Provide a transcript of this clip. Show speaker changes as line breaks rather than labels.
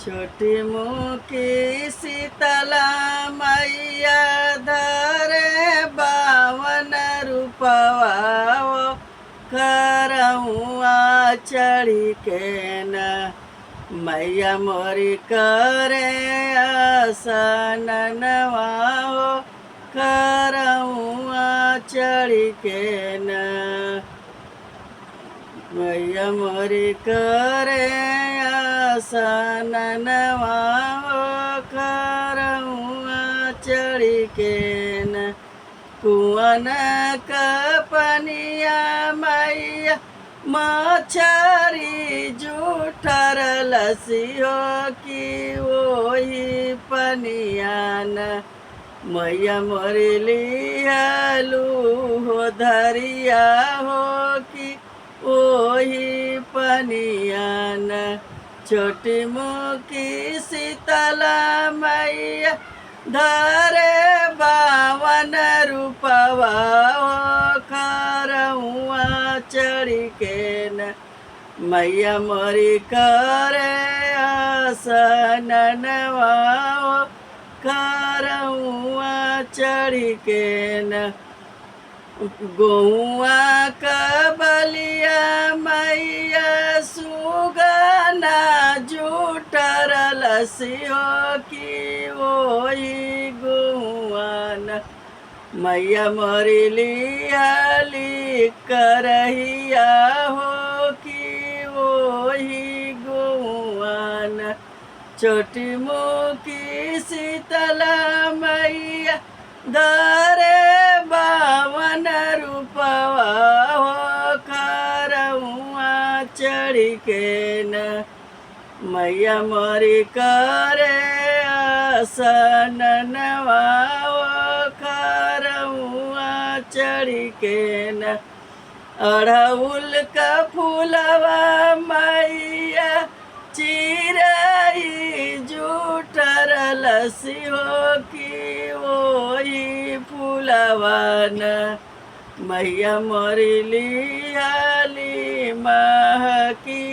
छोटी मुखी शीतला मैया धरे बावन रूपवा करहुआ चढ़ी के न मैया मोरी करे आसनवा करहुआ चढ़ी के न मैया मोरी करे आसनवा करहुआ चढ़ी के न कुआन कपनिया मैया मछरी जूठर लसियो की वही पनियान मैया मोरी लियालू हो धरिया हो कि वही पनियान छोटी मुखी शीतला मैया धरे बावन रूपवा करहुआ चढ़ी के न मैया मोरी करे आसनवा करहुआ चढ़ी के न गौआ कबलिया मैया सुगना जूठर लसियो की वही गुआन मैया मोरी लियाली करहिया हो कि वही गुआन छोटी मुखी शीतला मैया धरे बावन रूपवा करहुआ चढ़ी के न मैया मोरी करे आसनवा करहुआ चढ़ी के न अड़हुल का फूलवा मैया चिरई जूठर लसियो की वही फूलवान मैया मोरी लियाली महकिया